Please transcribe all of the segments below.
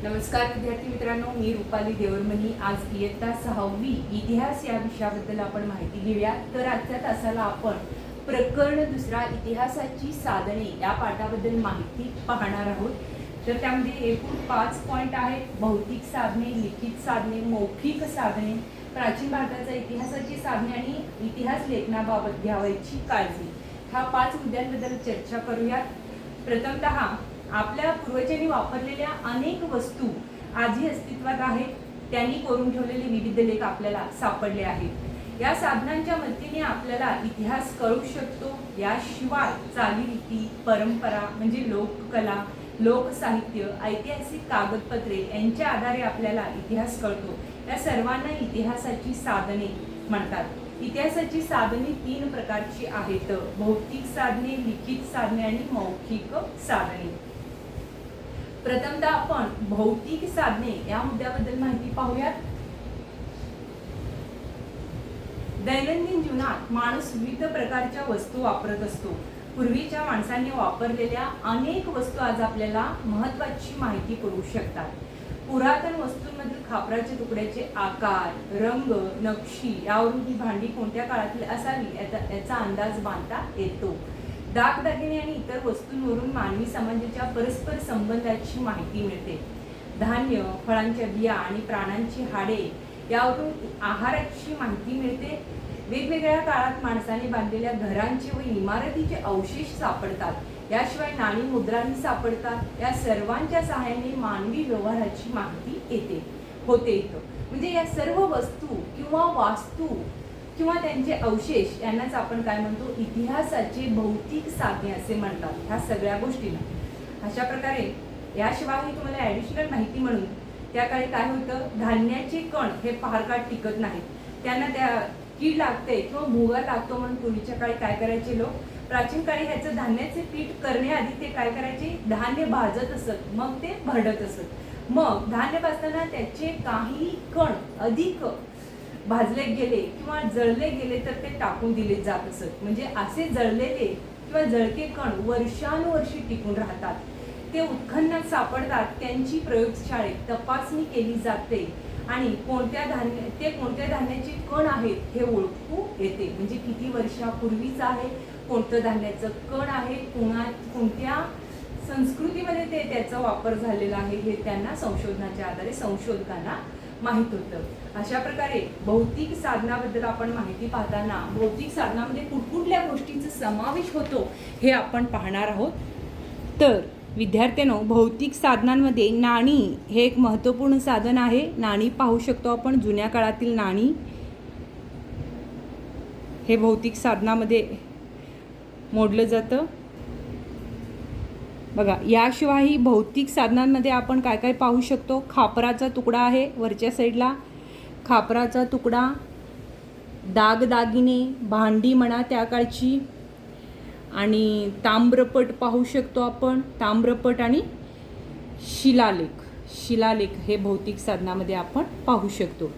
नमस्कार विद्यार्थी मित्रांनो, मी रुपाली देवरमनी। आज इयत्ता 6वी इतिहास या विषयाबद्दल आपण माहिती घेऊया। तर आजच्या तासाला आपण प्रकरण दुसरा इतिहासाची साधने या पाठाबद्दल माहिती पाहणार आहोत। तर त्यामध्ये एकूण 5 पॉइंट आहेत: भौतिक साधने, लिखित साधने, मौखिक साधने, प्राचीन भारताचा इतिहासाची साधने आणि इतिहास लेखनाबाबत घ्यावयाची काळजी। हा 5 मुद्द्यांबद्दल चर्चा करूयात। प्रथमतः आपल्या पूर्वजांनी वापरलेल्या अनेक वस्तू आजही अस्तित्वात आहेत। त्यांनी करून ठेवलेले विविध लेख आपल्याला सापडले आहेत। या साधनांच्या मदतीने आपल्याला इतिहास कळू शकतो। याशिवाय चालीरीती, परंपरा म्हणजे लोककला, लोकसाहित्य, ऐतिहासिक कागदपत्रे यांच्या आधारे आपल्याला इतिहास कळतो। या सर्वांना इतिहासाची साधने म्हणतात। इतिहासाची साधने 3 प्रकारची आहेत: भौतिक साधने, लिखित साधने आणि मौखिक साधने। प्रथमतः आपण भौतिक साधने या मुद्द्याबद्दल माहिती पाहूयात। दैनंदिन जीवनात माणूस विविध प्रकारच्या वस्तू वापरत असतो। पूर्वीच्या माणसांनी वापरलेल्या अनेक वस्तू आज आपल्याला महत्त्वाची माहिती पुरवू शकतात। पुरातन वस्तूंमधील खापराच्या तुकड्याचे आकार, रंग, नक्षी यावरून ही भांडी कोणत्या काळातील असावी याचा अंदाज बांधता येतो। दागदागिने आणि इतर वस्तूंवरून मानवी समाजाच्या परस्पर संबंधाची माहिती मिळते। धान्य, फळांच्या बिया आणि प्राण्यांची हाडे यावरून आहाराची माहिती मिळते। वेगवेगळ्या काळात माणसाने बांधलेल्या घरांचे व इमारतीचे अवशेष सापडतात। याशिवाय नाणी, मुद्राही सापडतात। या सर्वांच्या सहाय्याने मानवी व्यवहाराची माहिती होते। म्हणजे या सर्व वस्तू किंवा वास्तू किंवा त्यांचे अवशेष यांनाच आपण काय म्हणतो, इतिहासाचे भौतिक साधने असे म्हणतात। ह्या सगळ्या गोष्टींना अशा प्रकारे याशिवाय तुम्हाला ॲडिशनल माहिती म्हणून त्या काळी काय होतं, धान्याचे कण हे फार काळ टिकत नाहीत। त्यांना त्या कीड लागते किंवा भुगा लागतो म्हणून पूर्वीच्या काळी काय करायचे लोक, प्राचीन काळी ह्याचं धान्याचे पीठ करण्याआधी ते काय करायचे, धान्य भाजत असत, मग ते भरडत असत। मग धान्य भाजताना त्याचे काही कण अधिक भाजले गेले किंवा जळले गेले तर ते टाकून दिले जात असत। म्हणजे असे जळलेले किंवा जळके कण वर्षानुवर्षे टिकून राहतात। ते उत्खननात सापडतात, त्यांची प्रयोगशाळेत तपासणी केली जाते आणि कोणत्या धान्याचे कण आहेत हे ओळखू येते। म्हणजे किती वर्षापूर्वीच आहे, कोणतं धान्याचं कण आहे, कोणत्या संस्कृतीमध्ये त्याचा वापर झालेला आहे हे त्यांना संशोधनाच्या आधारे संशोधकांना माहित होतं। अशा प्रकारे भौतिक साधनाबद्दल आपण माहिती पाहताना भौतिक साधनामध्ये कुठकुठल्या गोष्टींचा समावेश होतो हे आपण पाहणार आहोत। तर विद्यार्थ्यांनो, भौतिक साधनांमध्ये नाणी हे एक महत्त्वपूर्ण साधन आहे। नाणी पाहू शकतो आपण, जुन्या काळातील नाणी हे भौतिक साधनामध्ये मोडलं जातं बघा। याशिवाय भौतिक साधनांमध्ये आपण काय काय पाहू शकतो, खापराचा तुकडा आहे वरच्या साईडला, खापराचा तुकडा, दागदागिने, भांडी म्हणा त्या काळची, आणि ताम्रपट पाहू शकतो आपण, ताम्रपट आणि शिलालेख हे भौतिक साधनामध्ये आपण पाहू शकतो।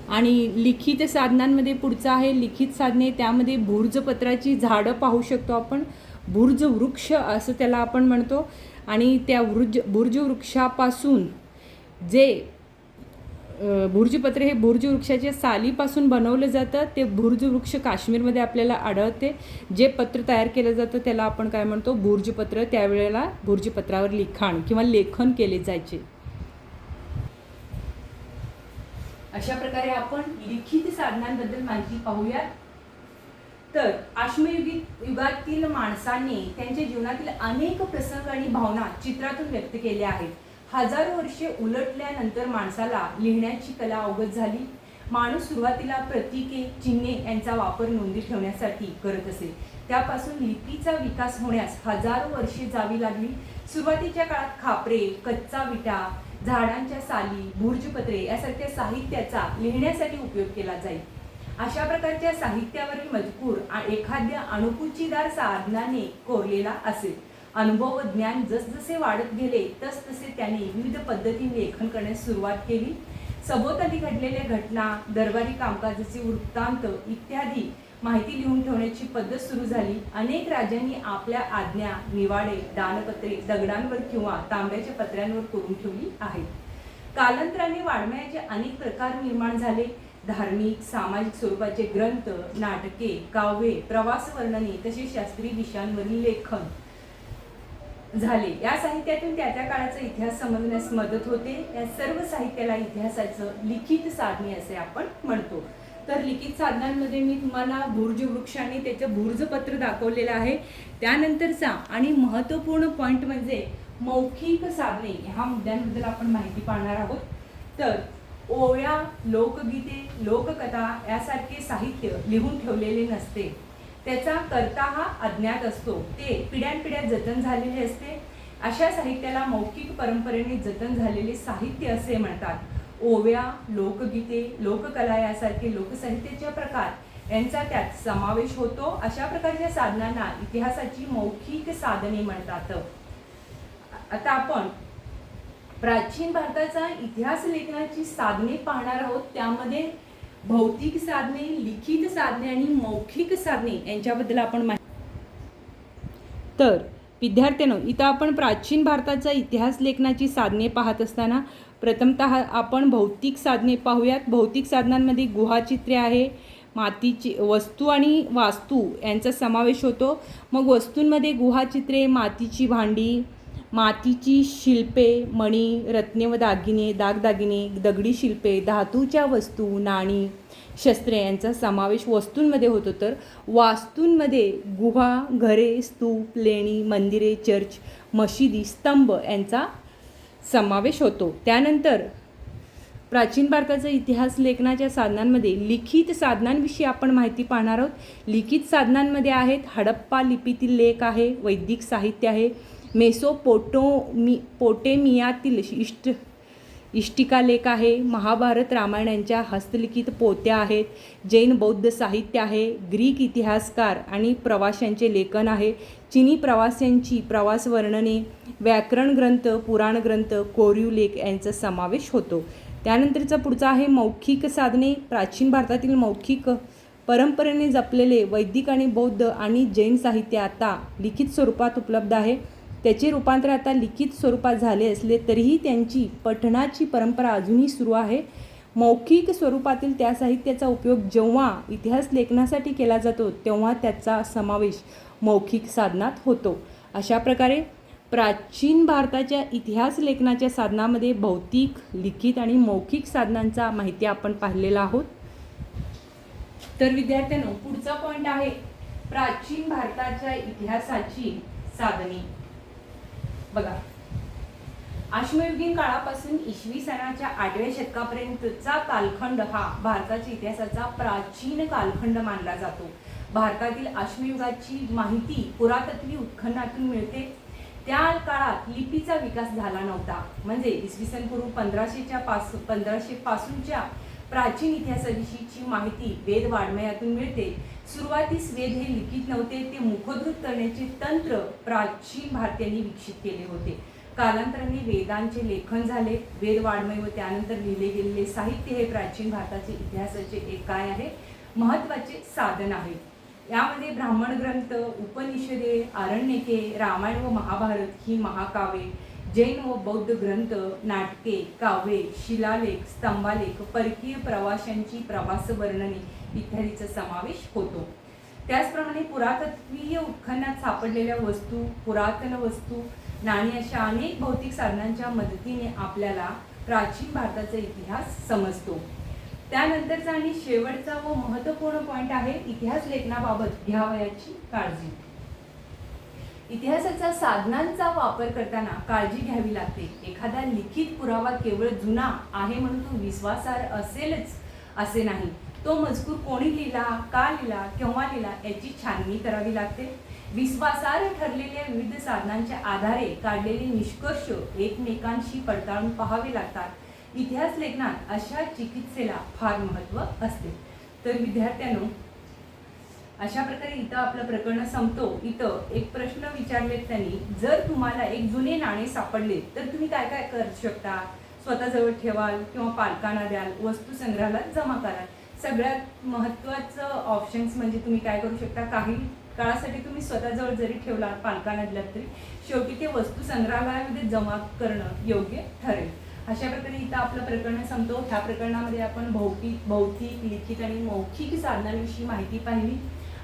आणि लिखित साधनांमध्ये पुढचं आहे लिखित साधने। त्यामध्ये भुर्जपत्राची झाडं पाहू शकतो आपण, भुर्ज वृक्ष असं त्याला आपण म्हणतो। आणि त्या भुर्ज वृक्षापासून जे भुर्जपत्र हे भुर्ज वृक्षाच्या सालीपासून बनवलं जातं। ते भुर्ज वृक्ष काश्मीरमध्ये आपल्याला आढळते। जे पत्र तयार केलं जातं त्याला आपण काय म्हणतो, भुर्जपत्र। त्यावेळेला भुर्जपत्रावर लिखाण किंवा लेखन केले जायचे। अशा प्रकारे आपण लिखित साधनांबद्दल माहिती पाहूया। तर अश्मयुगीत युगातील माणसांनी त्यांच्या जीवनातील अनेक प्रसंग आणि भावना चित्रातून व्यक्त केल्या आहेत। हजारो वर्षे उलटल्यानंतर माणसाला लिहिण्याची कला अवगत झाली। माणूस सुरुवातीला प्रतीके, चिन्हे यांचा वापर नोंदी ठेवण्यासाठी करत असे। त्यापासून लिपीचा विकास होण्यास हजारो वर्षे जावी लागली। सुरुवातीच्या काळात खापरे, कच्चा विटा, झाडांच्या साली, भुर्जपत्रे यासारख्या साहित्याचा लिहिण्यासाठी उपयोग केला जाई। अशा प्रकारच्या साहित्यावरील मजकूर एखाद्या अणुकुचीदार साधनाने कोरलेला असेल। अनुभव व ज्ञान जसजसे वाढत गेले तसतसे त्याने विविध पद्धतीने लेखन करण्यास सुरुवात केली। सभोवताली घडलेल्या घटना, दरबारी कामकाजाचे वृत्तांत इत्यादी माहिती लिहून ठेवण्याची पद्धत सुरू झाली. अनेक राजांनी आपल्या आज्ञा, निवाडे, दानपत्रे दगडांवर किंवा तांब्याच्या पत्र्यांवर करून ठेवली आहेत. कालांतराने वाङ्मयाचे अनेक प्रकार निर्माण झाले. धार्मिक, सामाजिक स्वरूपाचे ग्रंथ, नाटके, काव्ये, प्रवास वर्णने तसेच शास्त्रीय विषयांवरील लेखन झाले. या साहित्यातून त्या त्या काळाचा इतिहास समजण्यास मदत होते. या सर्व साहित्याला इतिहासाचं लिखित साधने असे आपण म्हणतो. तर लिखित साधनांमध्ये मी तुम्हाला बुर्ज वृक्ष आणि त्याचं बुर्जपत्र दाखवलेलं आहे. त्यानंतरचा आणि महत्त्वपूर्ण पॉईंट म्हणजे मौखिक साधने. ह्या मुद्द्यांबद्दल आपण माहिती पाहणार आहोत. तर ओव्या, लोकगीते, लोककथा यासारखे साहित्य लिहून ठेवलेले नसते. त्याचा कर्ता हा अज्ञात असतो. ते पिढ्यानपिढ्या जतन झालेले असते. अशा साहित्याला मौखिक परंपरेने जतन झालेले साहित्य असे म्हणतात. ओव्या, लोकगीते, लोककला यासारखे लोकसाहित्याचे प्रकार यांचा त्यात समावेश होतो. अशा प्रकारच्या साधनांना इतिहासाची मौखिक साधने म्हणतात. आता आपण प्राचीन भारताचा इतिहास लेखनाची साधने पाहणार आहोत. त्यामध्ये भौतिक साधने, लिखित साधने आणि मौखिक साधने यांच्याबद्दल आपण तर विद्यार्थ्यांनो, इथं आपण प्राचीन भारताचा इतिहास लेखनाची साधने पाहत असताना प्रथमतः आपण भौतिक साधने पाहूयात. भौतिक साधनांमध्ये गुहाचित्रे आहे, मातीची वस्तू आणि वास्तू यांचा समावेश होतो. मग वस्तूंमध्ये गुहाचित्रे, मातीची भांडी, मातीची शिल्पे, मणी, रत्ने व दागिने, दागदागिने, दगडी शिल्पे, धातूच्या वस्तू, नाणी, शस्त्रे यांचा समावेश वस्तूंमध्ये होतो. तर वास्तूंमध्ये गुहा, घरे, स्तूप, लेणी, मंदिरे, चर्च, मशिदी, स्तंभ यांचा समावेश होतो. त्यानंतर प्राचीन भारताचा इतिहास लेखनाच्या साधनांमध्ये लिखित साधनांविषयी आपण माहिती पाहणार आहोत. लिखित साधनांमध्ये आहेत हडप्पा लिपीतील लेख आहे, वैदिक साहित्य आहे, पोटेमियातील इष्टिकालेख आहे, महाभारत रामायण यांच्या हस्तलिखित पोत्या आहेत, जैन बौद्ध साहित्य आहे, ग्रीक इतिहासकार आणि प्रवाशांचे लेखन आहे, चीनी प्रवाशांची प्रवास वर्णने, व्याकरण ग्रंथ, पुराण ग्रंथ, कोरीव लेख यांचा समावेश होतो. त्यानंतरचा पुढचा आहे मौखिक साधने. प्राचीन भारतातील मौखिक परंपरेने जपलेले वैदिक आणि बौद्ध आणि जैन साहित्य आता लिखित स्वरूपात उपलब्ध आहे. त्याचे रूपांतर आता लिखित स्वरूपात झाले असले तरीही त्यांची पठणाची परंपरा अजूनही सुरू आहे. मौखिक स्वरूपातील त्या साहित्याचा उपयोग जेव्हा इतिहास लेखनासाठी केला जातो तेव्हा त्याचा समावेश मौखिक साधनात होतो. अशा प्रकारे प्राचीन भारताच्या इतिहास लेखनाच्या साधनामध्ये भौतिक, लिखित आणि मौखिक साधनांचा माहिती आपण पाहिलेला आहोत. तर विद्यार्थ्यांनो, पुढचा पॉईंट आहे प्राचीन भारताच्या इतिहासाची साधने. बघा, अश्मयुगीन काळापासून इसवी सनाच्या 8व्या शतकापर्यंतचा कालखंड हा भारताच्या इतिहासाचा प्राचीन कालखंड मानला जातो. भारतातील अश्मयुगाची माहिती पुरातत्वीय उत्खननातून मिळते. त्या काळात लिपीचा विकास झाला नव्हता. म्हणजे इसवी सन पूर्व 1500 पासूनच्या प्राचीन इतिहासाविषयीची माहिती वेद वाङ्मयातून मिळते. सुरुवातीस वेद हे लिखित नव्हते, ते मुखोद्गत करण्याचे तंत्र प्राचीन भारतीयांनी विकसित केले होते. कालांतराने वेदांचे लेखन झाले. वेद वाङ्मय व त्यानंतर लिहिले गेलेले साहित्य हे प्राचीन भारताचे इतिहासाचे एक काय आहे, महत्त्वाचे साधन आहे. यामध्ये ब्राह्मण ग्रंथ, उपनिषदे, आरण्यके, रामायण व महाभारत ही महाकाव्ये, जैन व बौद्ध ग्रंथ, नाटके, काव्ये, शिलालेख, स्तंभालेख, परकीय प्रवाशांची प्रवास वर्णने इत्यादीचा समावेश होतो. त्याचप्रमाणे पुरातत्वीय उत्खननात सापडलेल्या वस्तू, पुरातन वस्तू, नाणी अशा अनेक भौतिक साधनांच्या मदतीने आपल्याला प्राचीन भारताचा इतिहास समजतो. त्यानंतरचा आणि शेवटचा व महत्त्वपूर्ण पॉईंट आहे इतिहास लेखनाबाबत घ्यावयाची काळजी. इतिहासाचा साधनांचा वापर करताना काळजी घ्यावी लागते. एखादा लिखित पुरावा केवळ जुना आहे म्हणून तो विश्वासार्ह असेलच असे नाही. तो मजकूर कोणी लिहिला, का लिहिला, केव्हा लिहिला याची छाननी करावी लागते. विश्वासार्ह ठरलेल्या विविध साधनांच्या आधारे काढलेले निष्कर्ष एकमेकांशी पडताळून पाहावे लागतात. इतिहास लेखनात अशा चिकित्सेला फार महत्त्व असते. तर विद्यार्थ्यांनो, अशा प्रकारे इथं आपलं प्रकरण संपतो. इथं एक प्रश्न विचारलेत त्यांनी, जर तुम्हाला एक जुने नाणे सापडले तर तुम्ही काय काय करू शकता? स्वतःजवळ ठेवाल किंवा पालकांना द्याल, वस्तू संग्रहालयात जमा कराल. सगळ्यात महत्त्वाचं ऑप्शन्स म्हणजे तुम्ही काय करू शकता, काही काळासाठी तुम्ही स्वतःजवळ जरी ठेवला पालकांना दिलात तरी शेवटी ते वस्तू संग्रहालयामध्ये जमा करणं योग्य ठरेल. अशा प्रकारे इथं आपलं प्रकरण संपतो. ह्या प्रकरणामध्ये आपण भौतिक, लिखित आणि मौखिक साधनांविषयी माहिती पाहिली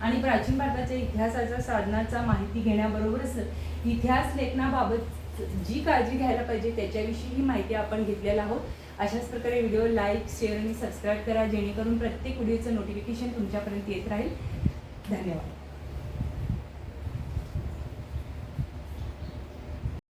आणि प्राचीन भारताच्या इतिहासाच्या साधनाचा माहिती घेण्याबरोबरच इतिहास लेखनाबाबत जी काळजी घ्यायला पाहिजे त्याच्याविषयी ही माहिती आपण घेतलेला आहोत. अशाच प्रकारे व्हिडिओ लाईक, शेअर आणि सबस्क्राईब करा, जेणेकरून प्रत्येक व्हिडिओचं नोटिफिकेशन तुमच्यापर्यंत येत राहील. धन्यवाद.